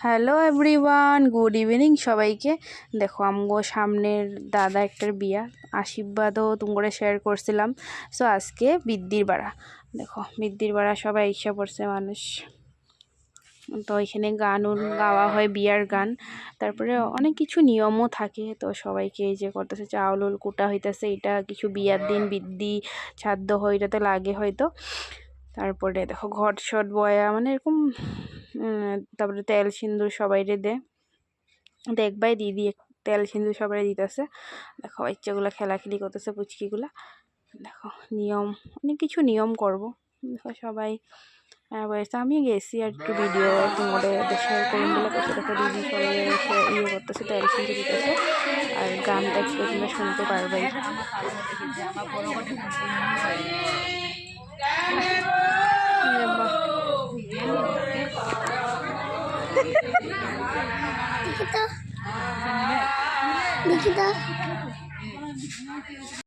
Hello everyone, good evening সবাইকে। দেখো আমগো সামনের দাদা একটার বিয়া, আশীর্বাদও তোমরা শেয়ার করছিলাম। সো আজকে বৃদ্ধির বাড়া, দেখো বৃদ্ধির বাড়া সবাই ইচ্ছা পড়ছে মানুষ। তো এখানে গানও গাওয়া হয়, বিয়ার গান। তারপরে অনেক কিছু নিয়মও থাকে। তো সবাইকে এই যে করতেছে, চাউল কুটা হইতেছে, এটা কিছু বিয়ার দিন বৃদ্ধি ছাদ্য হয়, এটাতে লাগে হয়তো। তারপরে দেখো ঘট শট বয়া, মানে এরকম। তারপরে তেল সিন্দুর সবাইরে দেখবাই দিদি তেল সিন্দুর সবাই দিতেছে। দেখো বাচ্চাগুলা খেলাখেলি করতেছে, পুচকিগুলা। দেখো নিয়ম, অনেক কিছু নিয়ম করব। দেখো সবাই বয়সে আমি গেছি আর একটু ভিডিও তোমাদের শেয়ার করুন বলে করছে। দেখো দিদি সবাই ইয়ে করতেছে, তেল সিন্দুর দিতেছে। আর গানটা একটু তোমরা শুনতে পারবে। দেখি তো